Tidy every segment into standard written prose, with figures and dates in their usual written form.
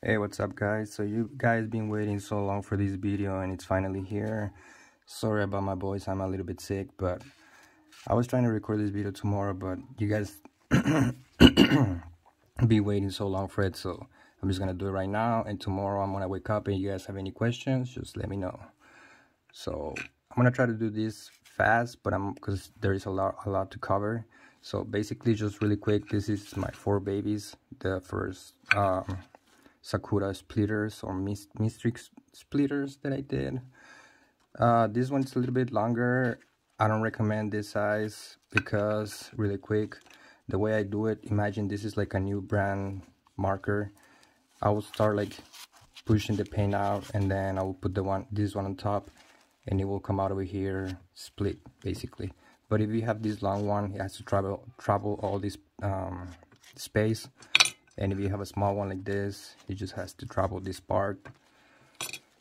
Hey, what's up guys? So you guys been waiting so long for this video and it's finally here. Sorry about my voice, I'm a little bit sick, but I was trying to record this video tomorrow, but you guys be waiting so long for it, so I'm just gonna do it right now, and tomorrow I'm gonna wake up and you guys have any questions, just let me know. So I'm gonna try to do this fast, but because there is a lot to cover. So basically, just really quick, this is my 4 babies, the first Sakura splitters or meanstreak splitters that I did. This one's a little bit longer. I don't recommend this size because, really quick, the way I do it, imagine this is like a new brand marker. I will start like pushing the paint out, and then I will put this one on top, and it will come out over here split basically. But if you have this long one, it has to travel all this space. And if you have a small one like this, it just has to travel this part.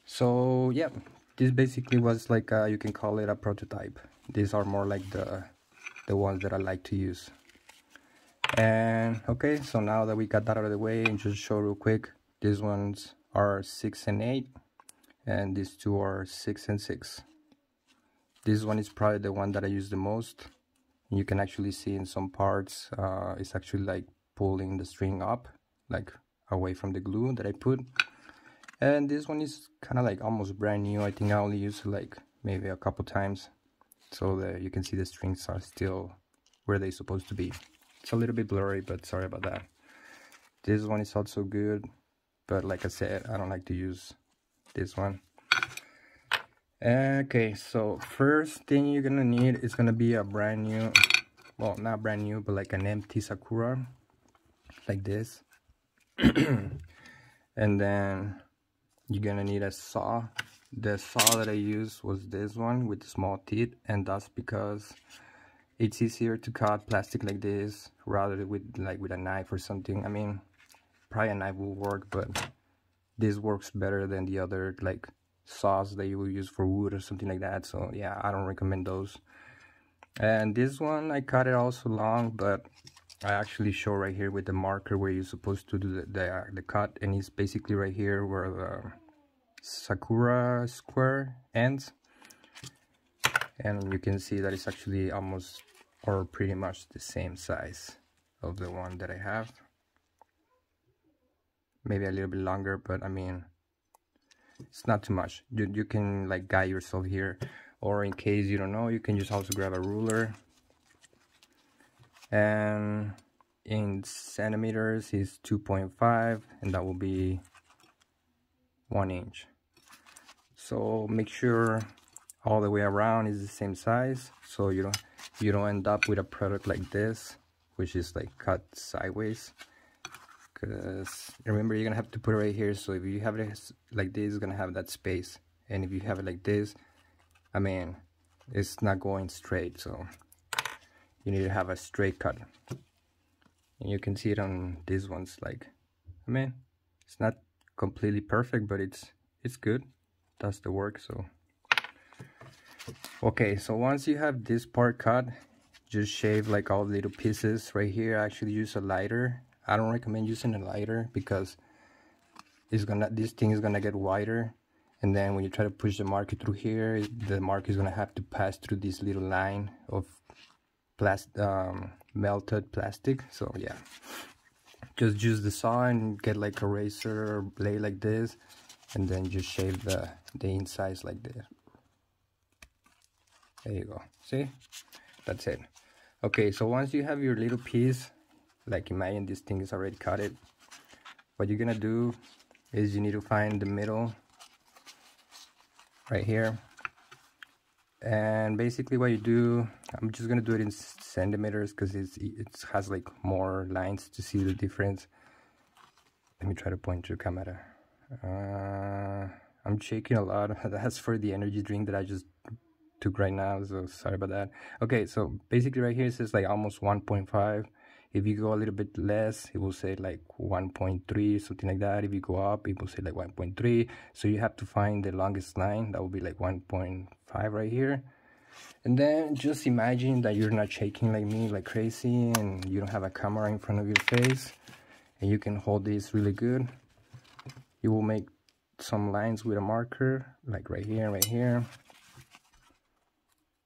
So yeah, this basically was like you can call it a prototype. These are more like the ones that I like to use. And okay, so now that we got that out of the way, and just show real quick, these ones are 6 and 8, and these two are 6 and 6. This one is probably the one that I use the most. You can actually see in some parts it's actually like pulling the string up, like away from the glue that I put. And this one is kind of like almost brand new. I think I only used it like maybe a couple times, so that you can see the strings are still where they're supposed to be. It's a little bit blurry, but sorry about that. This one is also good, but like I said, I don't like to use this one. Okay, so first thing you're gonna need is gonna be a brand new, well, not brand new, but like an empty Sakura, like this. And then you're gonna need a saw. The saw that I used was this one with small teeth, and that's because it's easier to cut plastic like this rather than with a knife or something. I mean, probably a knife will work, but this works better than the other like saws that you will use for wood or something like that. So yeah, I don't recommend those. And this one I cut it also long, but I actually show right here with the marker where you're supposed to do the cut, and it's basically right here where the Sakura square ends. And you can see that it's actually almost or pretty much the same size of the one that I have. Maybe a little bit longer, but I mean, it's not too much. You can like guide yourself here, or in case you don't know, you can just also grab a ruler. And in centimeters is 2.5, and that will be 1 inch. So make sure all the way around is the same size, so you don't end up with a product like this, which is like cut sideways. Because remember, you're gonna have to put it right here, so if you have it like this, it's gonna have that space, and if you have it like this, I mean, it's not going straight, so you need to have a straight cut. And you can see it on these ones. Like, I mean, it's not completely perfect, but it's good, does the work. So okay, so once you have this part cut, just shave like all the little pieces right here. I actually use a lighter. I don't recommend using a lighter because this thing is gonna get wider, and then when you try to push the marker through here, the marker is gonna have to pass through this little line of melted plastic. So yeah, just use the saw and get like a razor or blade like this, and then just shave the insides like this. There you go, see, that's it. Okay, so once you have your little piece, like imagine this thing is already cut it, what you're gonna do is you need to find the middle right here. And basically what you do, I'm just gonna do it in centimeters because it has like more lines to see the difference. Let me try to point to the camera. I'm shaking a lot. That's for the energy drink that I just took right now, so sorry about that. Okay, so basically right here it says like almost 1.5. If you go a little bit less, it will say like 1.3, something like that. If you go up, it will say like 1.3. So you have to find the longest line. That will be like 1.5 right here. And then just imagine that you're not shaking like me, like crazy, and you don't have a camera in front of your face, and you can hold this really good. you will make some lines with a marker, like right here, right here.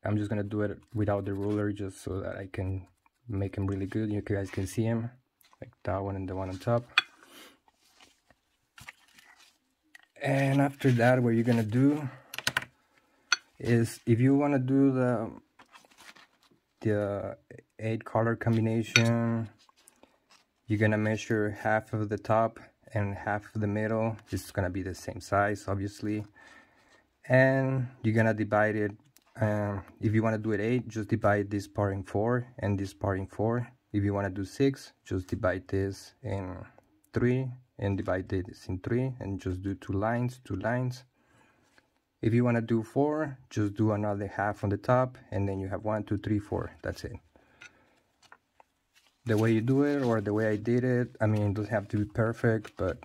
I'm just gonna do it without the ruler, just so that I can make them really good. You guys can see them, like that one and the one on top. And after that, what you're gonna do is, if you want to do the 8 color combination, you're gonna measure half of the top and half of the middle. It's gonna be the same size, obviously, and you're gonna divide it. If you want to do it 8, just divide this part in 4 and this part in 4. If you want to do 6, just divide this in 3 and divide this in 3 and just do 2 lines. If you want to do 4, just do another half on the top, and then you have 1, 2, 3, 4. That's it. The way you do it, or the way I did it, I mean, it doesn't have to be perfect, but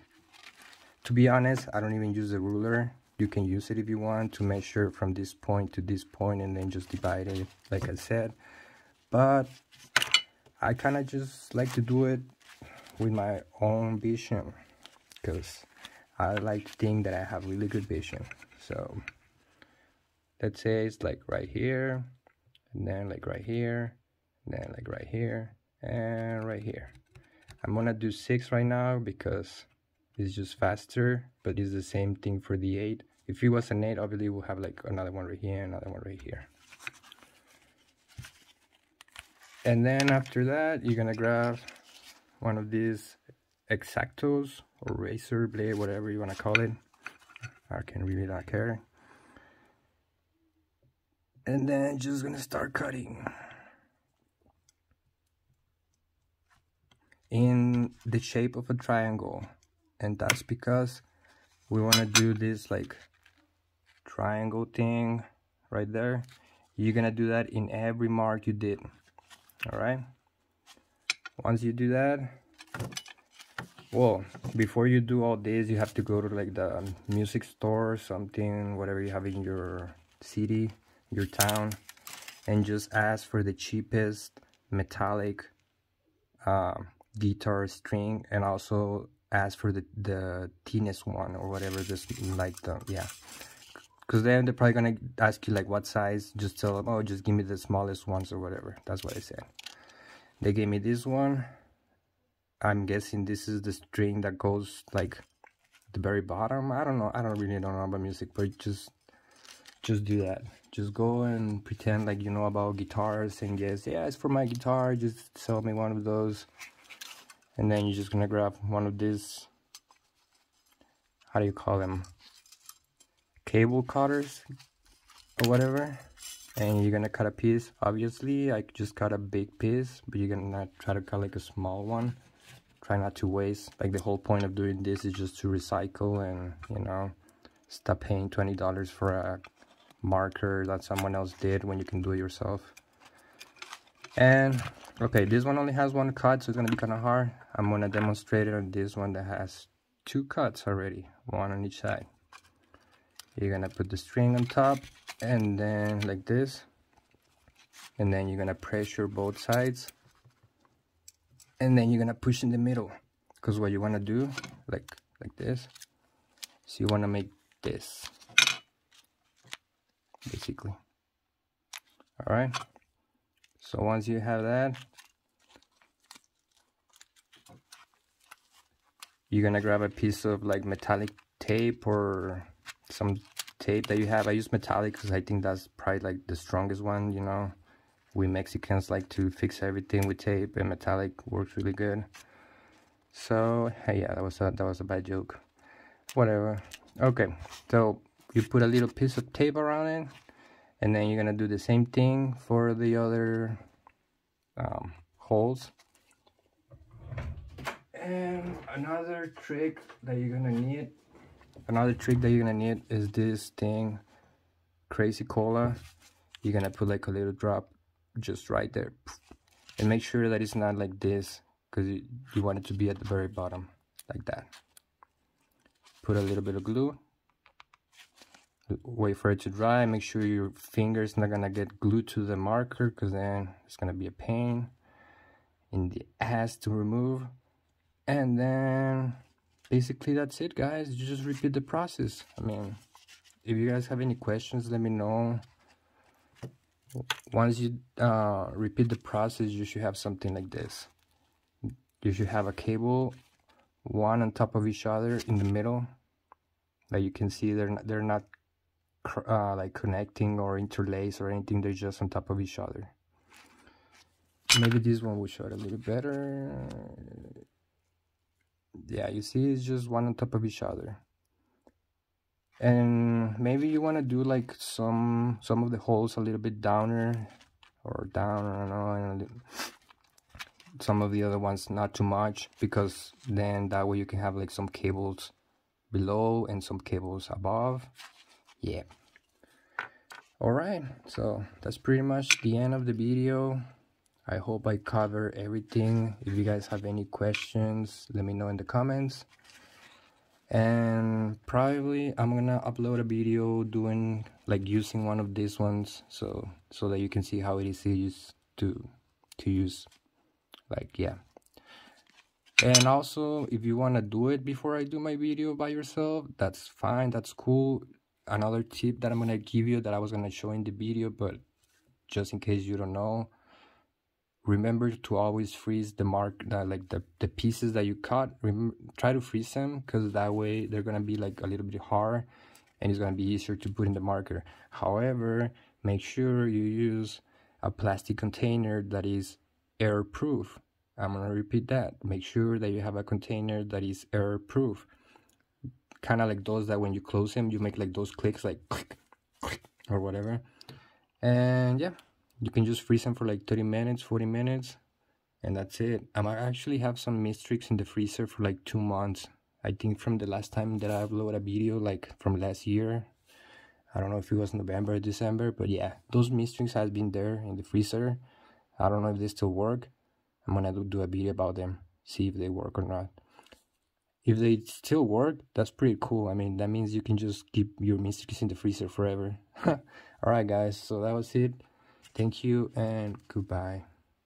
to be honest, I don't even use a ruler. You can use it if you want to measure from this point to this point and then just divide it, like I said. But I kind of just like to do it with my own vision, because I like to think that I have really good vision. So let's say it's like right here, and then like right here, and then like right here, and right here. I'm gonna do 6 right now because it's just faster, but it's the same thing for the 8. If it was an 8, obviously we'll have like another one right here, another one right here. And then after that, you're gonna grab one of these X-Actos or razor blade, whatever you wanna call it. I can really not care. And then just gonna start cutting in the shape of a triangle. And that's because we want to do this like triangle thing right there. You're gonna do that in every mark you did. All right, once you do that, well, before you do all this, you have to go to like the music store or something, whatever you have in your city, your town, and just ask for the cheapest metallic guitar string, and also ask for the thinnest one or whatever, just like the, yeah, because then they're probably gonna ask you like what size. Just tell them, oh, just give me the smallest ones or whatever. That's what I said. They gave me this one. I'm guessing this is the string that goes like the very bottom. I don't know, I don't really know about music, but just do that. Just go and pretend like you know about guitars and guess, yeah, it's for my guitar, just sell me one of those. And then you're just gonna grab one of these, how do you call them, cable cutters or whatever, and you're gonna cut a piece. Obviously I just cut a big piece, but you're gonna try to cut like a small one. Try not to waste. Like the whole point of doing this is just to recycle and, you know, stop paying $20 for a marker that someone else did when you can do it yourself. And okay, this one only has 1 cut, so it's gonna be kind of hard. I'm gonna demonstrate it on this one that has 2 cuts already, 1 on each side. You're gonna put the string on top, and then like this, and then you're gonna pressure both sides, and then you're gonna push in the middle, because what you want to do, like this, so you want to make this basically. All right, so once you have that, you're gonna grab a piece of like metallic tape or some tape that you have. I use metallic because I think that's probably like the strongest one, you know. We Mexicans like to fix everything with tape, and metallic works really good. So hey, yeah, that was a bad joke, whatever. Okay, so you put a little piece of tape around it, and then you're gonna do the same thing for the other holes. And another trick that you're gonna need is this thing, Crazy Cola. You're gonna put like a little drop just right there, and make sure that it's not like this, because you want it to be at the very bottom, like that. Put a little bit of glue, wait for it to dry. Make sure your finger's not gonna get glued to the marker, because then it's gonna be a pain in the ass to remove. And then basically that's it, guys. You just repeat the process. I mean, if you guys have any questions, let me know. Once you repeat the process, you should have something like this. You should have a cable, one on top of each other in the middle. Like you can see, they're not like connecting or interlaced or anything. They're just on top of each other. Maybe this one will show it a little better. Yeah, you see, it's just one on top of each other. And maybe you want to do like some of the holes a little bit downer or down, I don't know, and some of the other ones not too much, because then that way you can have like some cables below and some cables above. Yeah. All right, so that's pretty much the end of the video. I hope I cover everything. If you guys have any questions, let me know in the comments. And probably I'm gonna upload a video doing like using one of these ones, so that you can see how it is used to use. Like, yeah. And also, if you want to do it before I do my video by yourself, that's fine, that's cool. Another tip that I'm gonna give you that I was gonna show in the video, but just in case you don't know, remember to always freeze the the pieces that you cut. Try to freeze them, because that way they're gonna be like a little bit hard and it's gonna be easier to put in the marker. However, make sure you use a plastic container that is air proof. I'm gonna repeat that. Make sure that you have a container that is air proof, kind of like those that when you close them you make like those clicks, like click, click, or whatever. And yeah, you can just freeze them for like 30 minutes, 40 minutes, and that's it. I might actually have some meanstreaks in the freezer for like 2 months. I think from the last time that I uploaded a video, like from last year. I don't know if it was November or December, but yeah, those meanstreaks has been there in the freezer. I don't know if they still work. I'm gonna do a video about them, see if they work or not. If they still work, that's pretty cool. I mean, that means you can just keep your meanstreaks in the freezer forever. Alright guys, so that was it. Thank you and goodbye.